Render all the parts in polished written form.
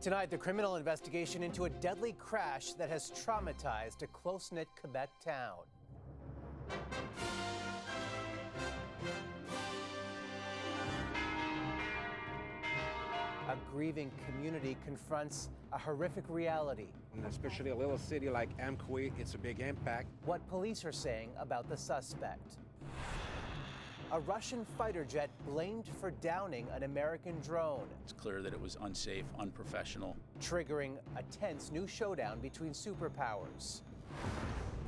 Tonight, the criminal investigation into a deadly crash that has traumatized a close-knit Quebec town. A grieving community confronts a horrific reality. And especially a little city like Amqui, it's a big impact. What police are saying about the suspect. A Russian fighter jet blamed for downing an American drone. It's clear that it was unsafe, unprofessional. Triggering a tense new showdown between superpowers.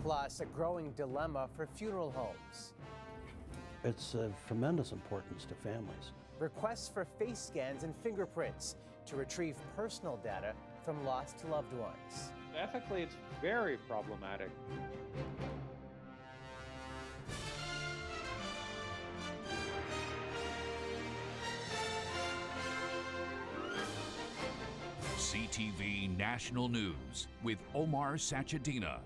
Plus, a growing dilemma for funeral homes. It's of tremendous importance to families. Requests for face scans and fingerprints to retrieve personal data from lost loved ones. Ethically, it's very problematic. CTV National News with Omar Sachedina.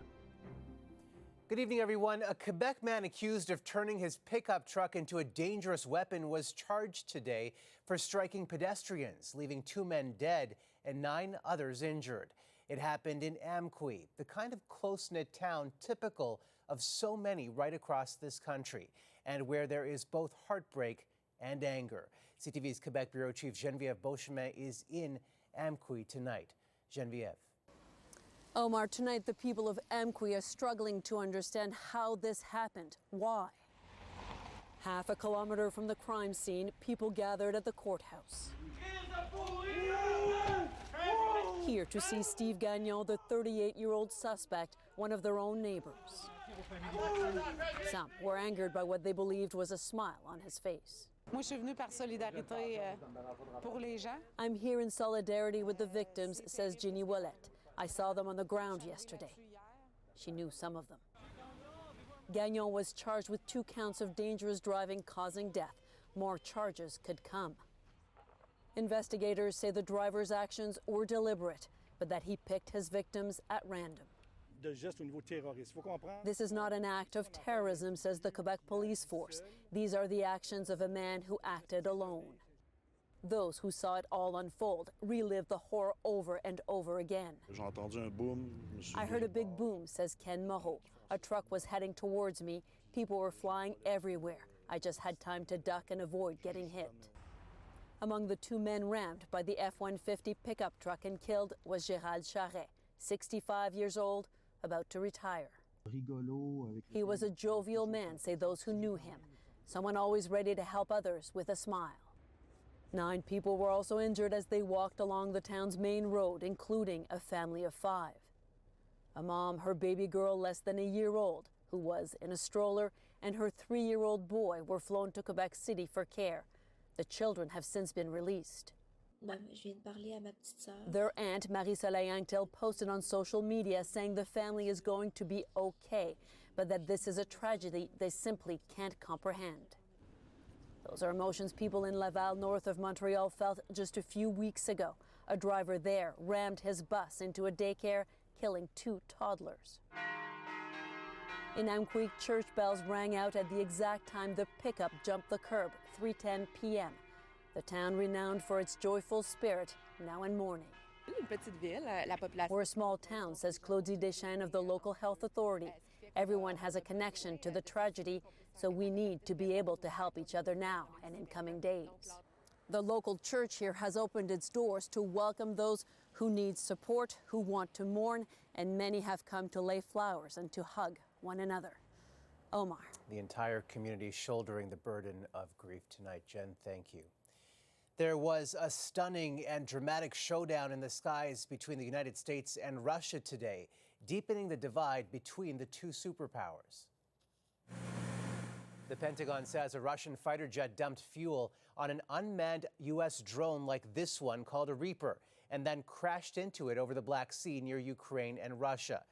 Good evening, everyone. A Quebec man accused of turning his pickup truck into a dangerous weapon was charged today for striking pedestrians, leaving 2 men dead and 9 others injured. It happened in Amqui, the kind of close-knit town typical of so many right across this country, and where there is both heartbreak and anger. CTV's Quebec Bureau Chief Geneviève Beauchemin is in Amqui tonight. Geneviève. Omar, tonight the people of Amqui are struggling to understand how this happened. Why? Half a kilometer from the crime scene, people gathered at the courthouse. Here to see Steve Gagnon, the 38-year-old suspect, one of their own neighbors. Some were angered by what they believed was a smile on his face. I'm here in solidarity with the victims, says Ginny Ouellette. I saw them on the ground yesterday. She knew some of them. Gagnon was charged with 2 counts of dangerous driving causing death. More charges could come. Investigators say the driver's actions were deliberate, but that he picked his victims at random. This is not an act of terrorism, says the Quebec police force. These are the actions of a man who acted alone. Those who saw it all unfold relived the horror over and over again. I heard a big boom, says Ken Moreau. A truck was heading towards me. People were flying everywhere. I just had time to duck and avoid getting hit. Among the 2 men rammed by the F-150 pickup truck and killed was Gérald Charret, 65 years old, about to retire. He was a jovial man, say those who knew him. Someone always ready to help others with a smile. 9 people were also injured as they walked along the town's main road, including a family of 5. A mom, her baby girl less than a year old, who was in a stroller, and her 3-year-old boy were flown to Quebec City for care. The children have since been released. Their aunt, Marie-Soleil Anctil, posted on social media saying the family is going to be okay, but that this is a tragedy they simply can't comprehend. Those are emotions people in Laval, north of Montreal, felt just a few weeks ago. A driver there rammed his bus into a daycare, killing 2 toddlers. In Amqui, church bells rang out at the exact time the pickup jumped the curb, 3:10 p.m. The town renowned for its joyful spirit, now in mourning. We're a small town, says Claudie Deschênes of the local health authority. Everyone has a connection to the tragedy, so we need to be able to help each other now and in coming days. The local church here has opened its doors to welcome those who need support, who want to mourn, and many have come to lay flowers and to hug one another. Omar. The entire community shouldering the burden of grief tonight. Jen, thank you. There was a stunning and dramatic showdown in the skies between the United States and Russia today, deepening the divide between the 2 superpowers. The Pentagon says a Russian fighter jet dumped fuel on an unmanned U.S. drone like this one called a Reaper and then crashed into it over the Black Sea near Ukraine and Russia.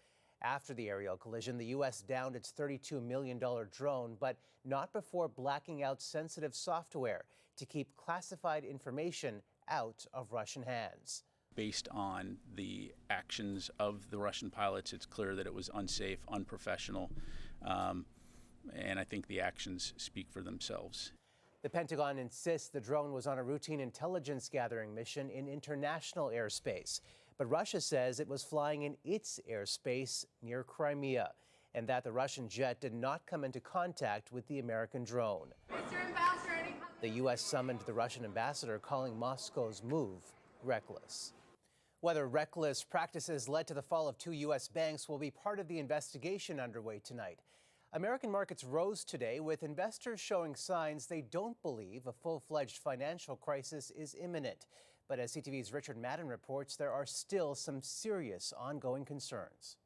After the aerial collision, the U.S. downed its $32 million drone, but not before blacking out sensitive software to keep classified information out of Russian hands. Based on the actions of the Russian pilots, it's clear that it was unsafe, unprofessional, and I think the actions speak for themselves. The Pentagon insists the drone was on a routine intelligence gathering mission in international airspace. But Russia says it was flying in its airspace near Crimea and that the Russian jet did not come into contact with the American drone. The U.S. summoned the Russian ambassador, calling Moscow's move reckless. Whether reckless practices led to the fall of 2 U.S. banks will be part of the investigation underway tonight. American markets rose today, with investors showing signs they don't believe a full-fledged financial crisis is imminent. But as CTV's Richard Madden reports, there are still some serious ongoing concerns.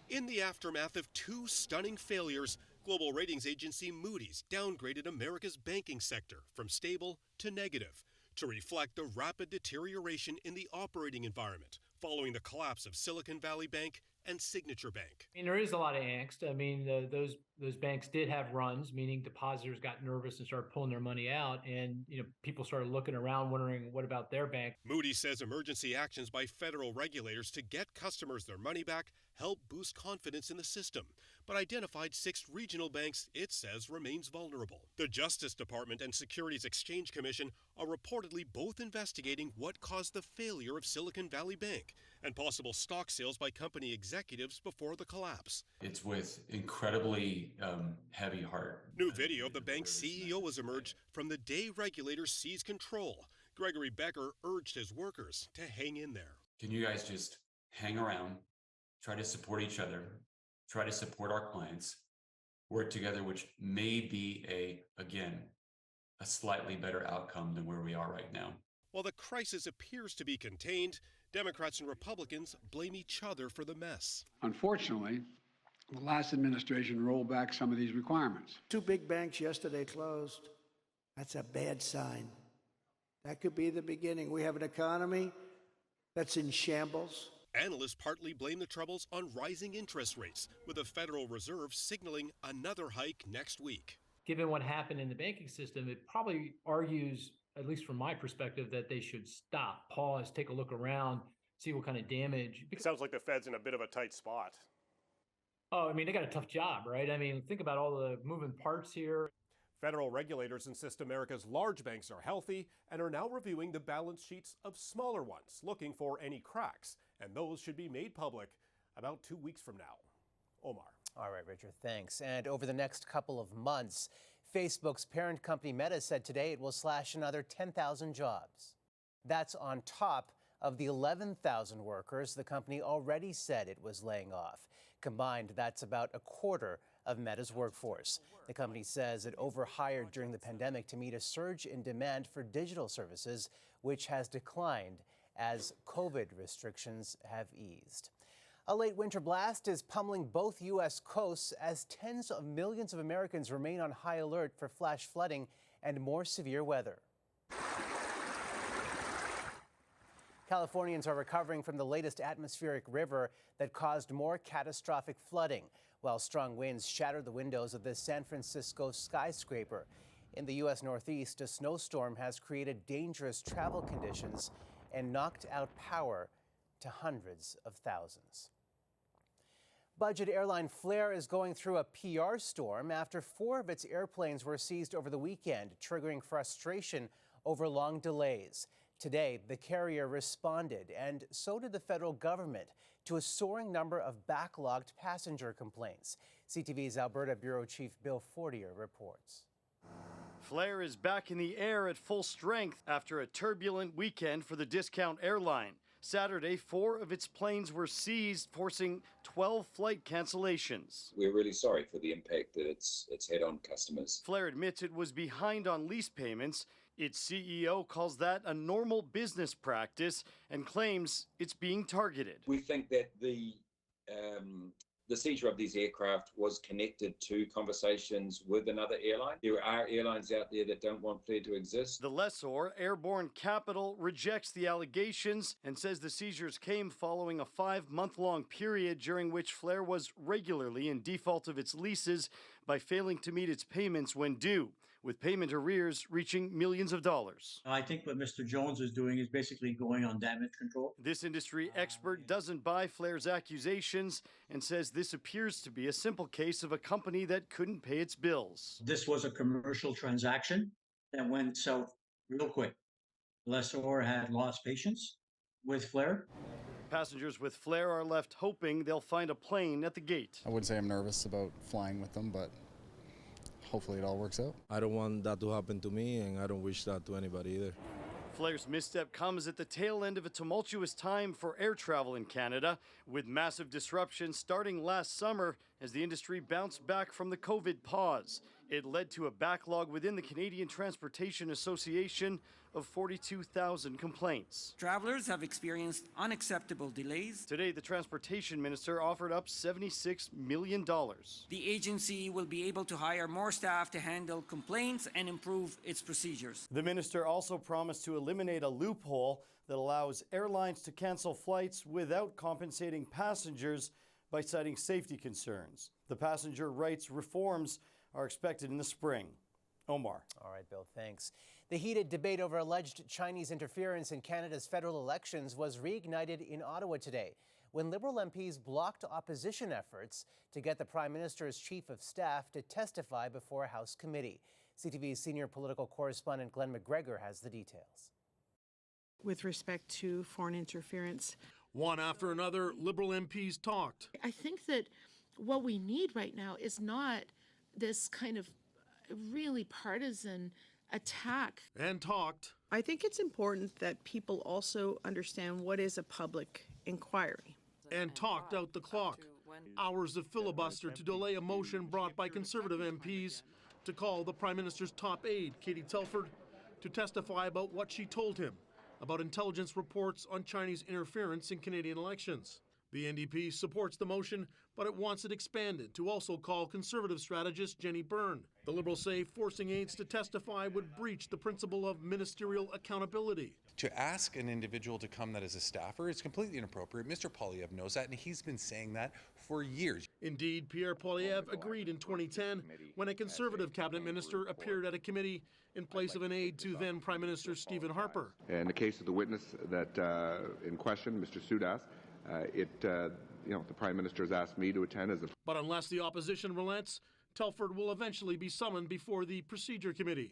In the aftermath of 2 stunning failures, global ratings agency Moody's downgraded America's banking sector from stable to negative to reflect the rapid deterioration in the operating environment following the collapse of Silicon Valley Bank and Signature Bank. I mean, there is a lot of angst. I mean, those banks did have runs, meaning depositors got nervous and started pulling their money out, and people started looking around, wondering what about their bank. Moody's says emergency actions by federal regulators to get customers their money back help boost confidence in the system, but identified 6 regional banks it says remains vulnerable. The Justice Department and Securities Exchange Commission are reportedly both investigating what caused the failure of Silicon Valley Bank and possible stock sales by company executives before the collapse. It's with incredibly heavy heart. New video of the bank's CEO has emerged from the day regulators seized control. Gregory Becker urged his workers to hang in there. Can you guys just hang around, try to support each other, try to support our clients, work together, which may be a slightly better outcome than where we are right now. While the crisis appears to be contained, Democrats and Republicans blame each other for the mess. Unfortunately, the last administration rolled back some of these requirements. 2 big banks yesterday closed. That's a bad sign. That could be the beginning. We have an economy that's in shambles. Analysts partly blame the troubles on rising interest rates, with the Federal Reserve signaling another hike next week. Given what happened in the banking system, it probably argues, at least from my perspective, that they should stop, pause, take a look around, see what kind of damage. It sounds like the Fed's in a bit of a tight spot. Oh, I mean, they got a tough job, right? I mean, think about all the moving parts here. Federal regulators insist America's large banks are healthy and are now reviewing the balance sheets of smaller ones, looking for any cracks. And those should be made public about 2 weeks from now. Omar. All right, Richard, thanks. And over the next couple of months, Facebook's parent company Meta said today it will slash another 10,000 jobs. That's on top of the 11,000 workers the company already said it was laying off. Combined, that's about a quarter of Meta's workforce. The company says it overhired during the pandemic to meet a surge in demand for digital services, which has declined as COVID restrictions have eased. A late winter blast is pummeling both U.S. coasts as tens of millions of Americans remain on high alert for flash flooding and more severe weather. Californians are recovering from the latest atmospheric river that caused more catastrophic flooding, while strong winds shattered the windows of this San Francisco skyscraper. In the U.S. Northeast, a snowstorm has created dangerous travel conditions and knocked out power to hundreds of thousands. Budget airline Flair is going through a PR storm after 4 of its airplanes were seized over the weekend, triggering frustration over long delays. Today, the carrier responded, and so did the federal government, to a soaring number of backlogged passenger complaints. CTV's Alberta Bureau Chief Bill Fortier reports. Flair is back in the air at full strength after a turbulent weekend for the discount airline. Saturday, 4 of its planes were seized, forcing 12 flight cancellations. We're really sorry for the impact that it's had on customers. Flair admits it was behind on lease payments. Its CEO calls that a normal business practice and claims it's being targeted. We think that the seizure of these aircraft was connected to conversations with another airline. There are airlines out there that don't want Flair to exist. The lessor, Airborne Capital, rejects the allegations and says the seizures came following a 5-month-long period during which Flair was regularly in default of its leases by failing to meet its payments when due. with payment arrears reaching millions of dollars. I think what Mr. Jones is doing is basically going on damage control. This industry expert doesn't buy Flair's accusations and says this appears to be a simple case of a company that couldn't pay its bills. This was a commercial transaction that went south real quick. Lessor had lost patience with Flair. Passengers with Flair are left hoping they'll find a plane at the gate. I would say I'm nervous about flying with them, but hopefully it all works out. I don't want that to happen to me, and I don't wish that to anybody either. Flair's misstep comes at the tail end of a tumultuous time for air travel in Canada, with massive disruptions starting last summer as the industry bounced back from the COVID pause. It led to a backlog within the Canadian Transportation Association of 42,000 complaints. Travelers have experienced unacceptable delays. Today, the Transportation Minister offered up $76 million. The agency will be able to hire more staff to handle complaints and improve its procedures. The minister also promised to eliminate a loophole that allows airlines to cancel flights without compensating passengers by citing safety concerns. The passenger rights reforms are expected in the spring. Omar. All right, Bill, thanks. The heated debate over alleged Chinese interference in Canada's federal elections was reignited in Ottawa today when Liberal MPs blocked opposition efforts to get the Prime Minister's Chief of Staff to testify before a House committee. CTV's senior political correspondent Glenn McGregor has the details. With respect to foreign interference, one after another, Liberal MPs talked. I think that what we need right now is not this kind of really partisan attack. And talked. I think it's important that people also understand what is a public inquiry. And talked out the clock. Hours of filibuster to delay a motion brought by Conservative MPs to call the Prime Minister's top aide, Katie Telford, to testify about what she told him about intelligence reports on Chinese interference in Canadian elections. The NDP supports the motion, but it wants it expanded to also call Conservative strategist Jenny Byrne. The Liberals say forcing aides to testify would breach the principle of ministerial accountability. To ask an individual to come that is a staffer is completely inappropriate. Mr. Poilievre knows that, and he's been saying that for years. Indeed, Pierre Poilievre agreed in 2010 when a Conservative cabinet minister appeared at a committee in place of an aide to then Prime Minister Stephen Harper. In the case of the witness that in question, Mr. Sudas, the Prime Minister has asked me to attend as a... But unless the opposition relents, Telford will eventually be summoned before the Procedure Committee.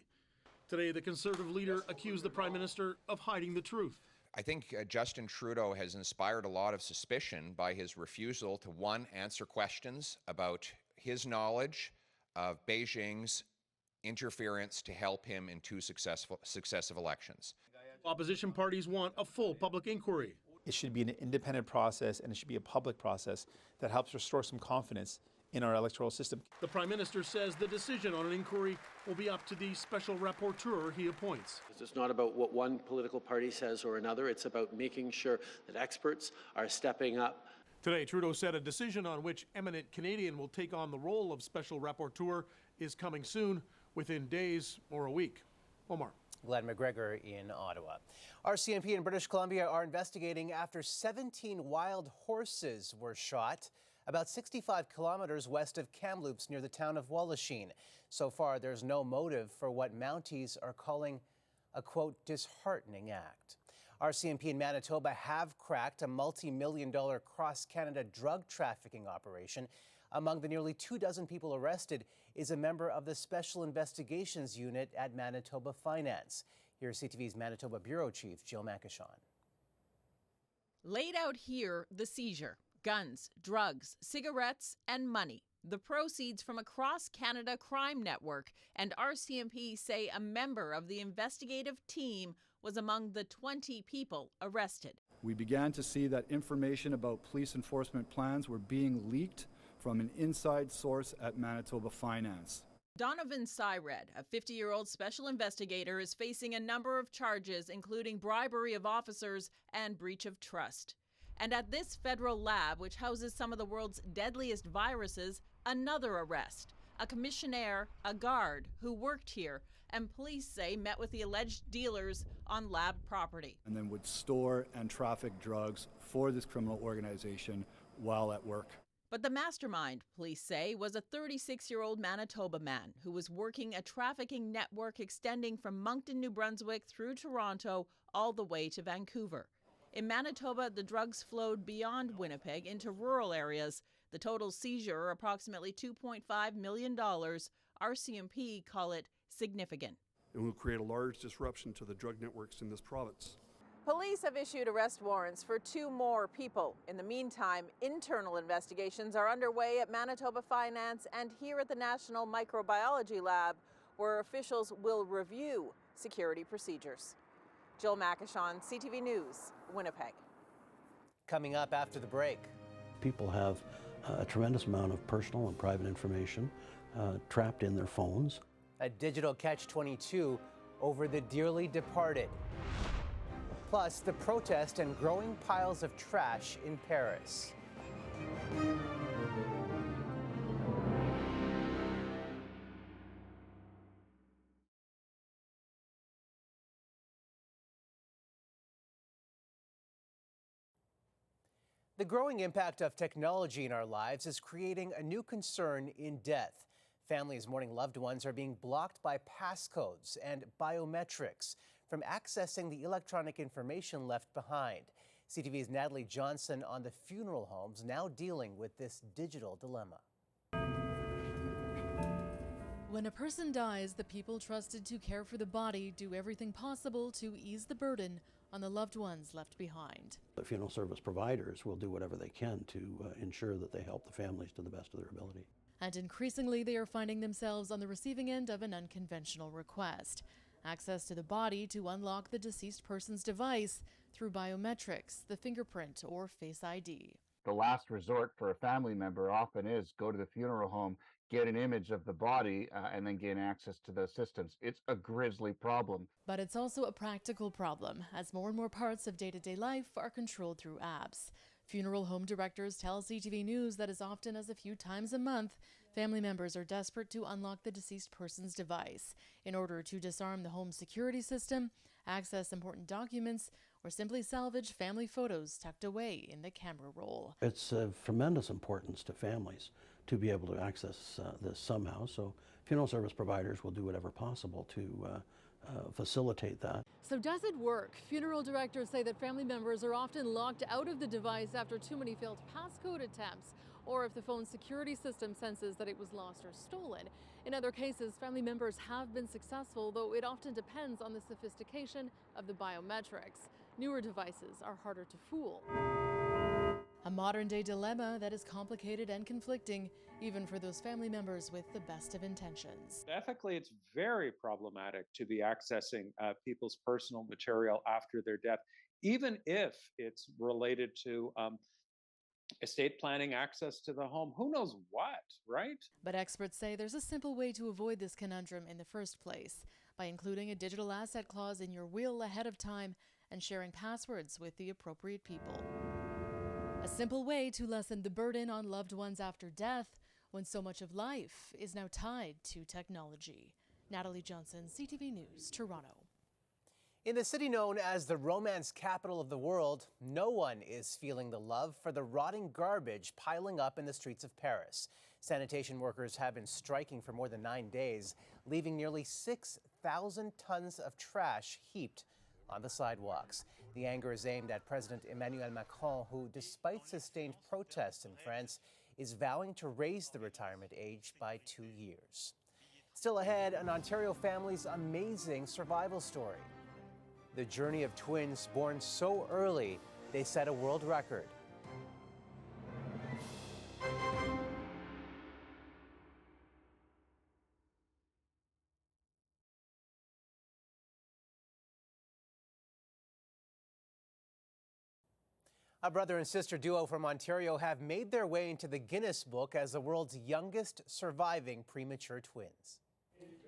Today, the Conservative leader accused the Prime Minister of hiding the truth. I think Justin Trudeau has inspired a lot of suspicion by his refusal to, one, answer questions about his knowledge of Beijing's interference to help him in two successive elections. Opposition parties want a full public inquiry. It should be an independent process, and it should be a public process that helps restore some confidence in our electoral system. The Prime Minister says the decision on an inquiry will be up to the special rapporteur he appoints. It's not about what one political party says or another. It's about making sure that experts are stepping up. Today, Trudeau said a decision on which eminent Canadian will take on the role of special rapporteur is coming soon, within days or a week. Omar. Glenn McGregor in Ottawa. RCMP in British Columbia are investigating after 17 wild horses were shot about 65 kilometers west of Kamloops near the town of Wallachine. So far, there's no motive for what Mounties are calling a, quote, disheartening act. RCMP in Manitoba have cracked a multi-million-dollar cross-Canada drug trafficking operation. Among the nearly 24 people arrested is a member of the Special Investigations Unit at Manitoba Finance. Here's CTV's Manitoba Bureau Chief, Jill Mackishon. Laid out here, the seizure: guns, drugs, cigarettes, and money. The proceeds from a cross-Canada crime network, and RCMP say a member of the investigative team was among the 20 people arrested. We began to see that information about police enforcement plans were being leaked from an inside source at Manitoba Finance. Donovan Syred, a 50-year-old special investigator, is facing a number of charges, including bribery of officers and breach of trust. And at this federal lab, which houses some of the world's deadliest viruses, another arrest. A commissionaire, a guard, who worked here, and police say met with the alleged dealers on lab property. And then would store and traffic drugs for this criminal organization while at work. But the mastermind, police say, was a 36-year-old Manitoba man who was working a trafficking network extending from Moncton, New Brunswick through Toronto all the way to Vancouver. In Manitoba, the drugs flowed beyond Winnipeg into rural areas. The total seizure, approximately $2.5 million, RCMP call it significant. It will create a large disruption to the drug networks in this province. Police have issued arrest warrants for 2 more people. In the meantime, internal investigations are underway at Manitoba Finance and here at the National Microbiology Lab, where officials will review security procedures. Jill Makashon, CTV News, Winnipeg. Coming up after the break. People have a tremendous amount of personal and private information trapped in their phones. A digital catch-22 over the dearly departed. Plus, the protest and growing piles of trash in Paris. The growing impact of technology in our lives is creating a new concern in death. Families mourning loved ones are being blocked by passcodes and biometrics from accessing the electronic information left behind. CTV's Natalie Johnson on the funeral homes now dealing with this digital dilemma. When a person dies, the people trusted to care for the body do everything possible to ease the burden on the loved ones left behind. The funeral service providers will do whatever they can to ensure that they help the families to the best of their ability. And increasingly, they are finding themselves on the receiving end of an unconventional request. Access to the body to unlock the deceased person's device through biometrics, the fingerprint, or Face ID. The last resort for a family member often is go to the funeral home, get an image of the body, and then gain access to the systems. It's a grisly problem. But it's also a practical problem, as more and more parts of day-to-day life are controlled through apps. Funeral home directors tell CTV News that as often as a few times a month, family members are desperate to unlock the deceased person's device in order to disarm the home security system, access important documents, or simply salvage family photos tucked away in the camera roll. It's of tremendous importance to families to be able to access this somehow, so funeral service providers will do whatever possible to facilitate that. So does it work? Funeral directors say that family members are often locked out of the device after too many failed passcode attempts, or if the phone's security system senses that it was lost or stolen. In other cases, family members have been successful, though it often depends on the sophistication of the biometrics. Newer devices are harder to fool. A modern-day dilemma that is complicated and conflicting, even for those family members with the best of intentions. Ethically, it's very problematic to be accessing people's personal material after their death, even if it's related to estate planning, access to the home, who knows what, right? But experts say there's a simple way to avoid this conundrum in the first place, by including a digital asset clause in your will ahead of time and sharing passwords with the appropriate people. A simple way to lessen the burden on loved ones after death when so much of life is now tied to technology. Natalie Johnson, CTV News, Toronto. In the city known as the romance capital of the world, no one is feeling the love for the rotting garbage piling up in the streets of Paris. Sanitation workers have been striking for more than 9 days, leaving nearly 6,000 tons of trash heaped on the sidewalks. The anger is aimed at President Emmanuel Macron, who, despite sustained protests in France, is vowing to raise the retirement age by 2 years. Still ahead, an Ontario family's amazing survival story. The journey of twins born so early, they set a world record. A brother and sister duo from Ontario have made their way into the Guinness Book as the world's youngest surviving premature twins.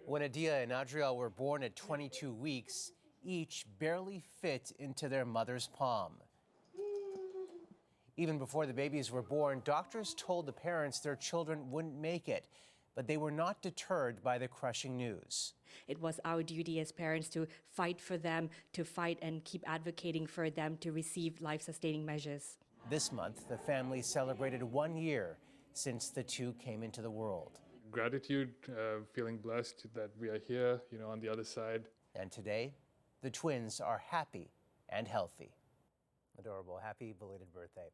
When Adia and Adriel were born at 22 weeks, each barely fit into their mother's palm. Even before the babies were born, doctors told the parents their children wouldn't make it, but they were not deterred by the crushing news. It was our duty as parents to fight for them, to fight and keep advocating for them to receive life-sustaining measures. This month, the family celebrated 1 year since the two came into the world. Gratitude, feeling blessed that we are here, on the other side. And today, the twins are happy and healthy. Adorable. Happy belated birthday.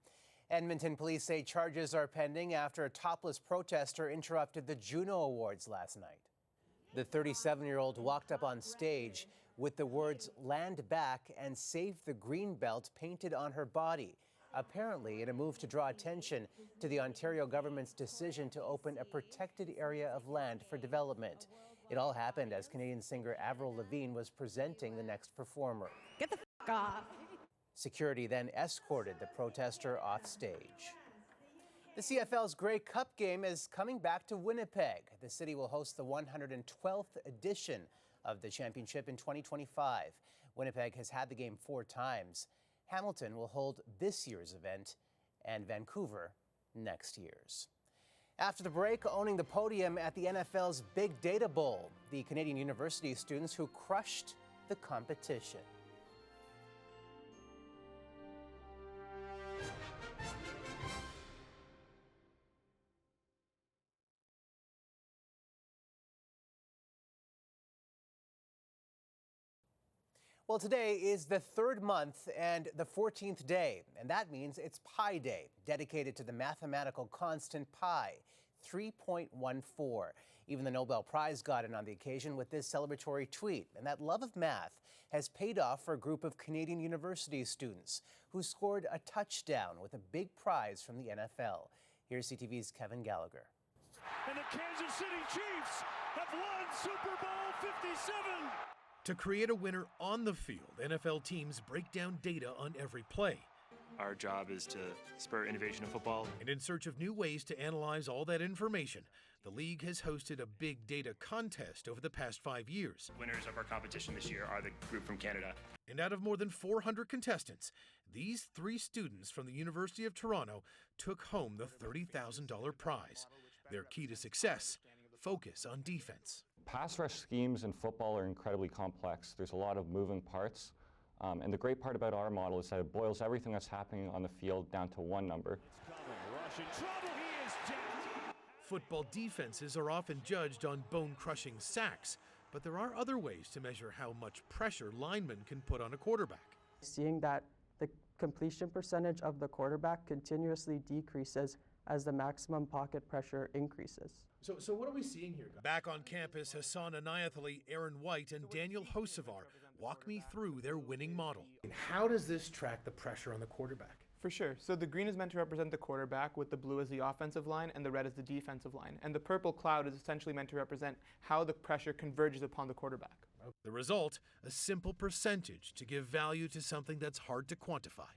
Edmonton police say charges are pending after a topless protester interrupted the Juno Awards last night. The 37-year-old walked up on stage with the words "Land Back" and "Save the Greenbelt" painted on her body, apparently in a move to draw attention to the Ontario government's decision to open a protected area of land for development. It all happened as Canadian singer Avril Lavigne was presenting the next performer. Get the f*** off. Security then escorted the protester off stage. The CFL's Grey Cup game is coming back to Winnipeg. The city will host the 112th edition of the championship in 2025. Winnipeg has had the game 4 times. Hamilton will hold this year's event and Vancouver next year's. After the break, owning the podium at the NFL's Big Data Bowl, the Canadian University students who crushed the competition. Well, today is the 3rd month and the 14th day, and that means it's Pi Day, dedicated to the mathematical constant pi, 3.14. Even the Nobel Prize got in on the occasion with this celebratory tweet, and that love of math has paid off for a group of Canadian University students who scored a touchdown with a big prize from the NFL. Here's CTV's Kevin Gallagher. And the Kansas City Chiefs have won Super Bowl 57. To create a winner on the field, NFL teams break down data on every play. Our job is to spur innovation in football. And in search of new ways to analyze all that information, the league has hosted a big data contest over the past 5 years. Winners of our competition this year are the group from Canada. And out of more than 400 contestants, these 3 students from the University of Toronto took home the $30,000 prize. Their key to success: focus on defense. Pass rush schemes in football are incredibly complex. There's a lot of moving parts. And the great part about our model is that it boils everything that's happening on the field down to one number. Football defenses are often judged on bone-crushing sacks, but there are other ways to measure how much pressure linemen can put on a quarterback. Seeing that the completion percentage of the quarterback continuously decreases as the maximum pocket pressure increases. So what are we seeing here? Back on campus, Hassan Anayathali, Aaron White, and Daniel Hosevar walk me through their winning model. And how does this track the pressure on the quarterback? For sure. So the green is meant to represent the quarterback, with the blue as the offensive line, and the red as the defensive line. And the purple cloud is essentially meant to represent how the pressure converges upon the quarterback. The result, a simple percentage to give value to something that's hard to quantify.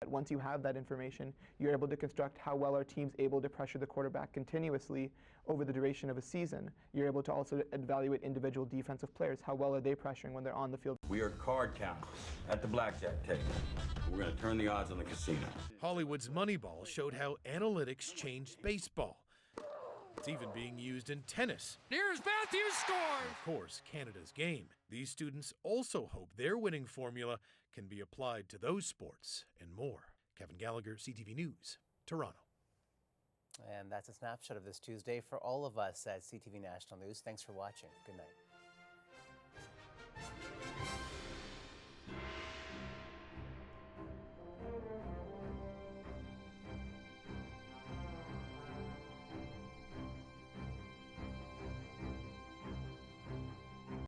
Once you have that information, you're able to construct how well our team's able to pressure the quarterback continuously over the duration of a season. You're able to also evaluate individual defensive players. How well are they pressuring when they're on the field? We are card counters at the blackjack table. We're going to turn the odds on the casino. Hollywood's Moneyball showed how analytics changed baseball. It's even being used in tennis. Here's Matthews scored! Of course, Canada's game. These students also hope their winning formula can be applied to those sports and more. Kevin Gallagher, CTV News, Toronto. And that's a snapshot of this Tuesday for all of us at CTV National News. Thanks for watching. Good night.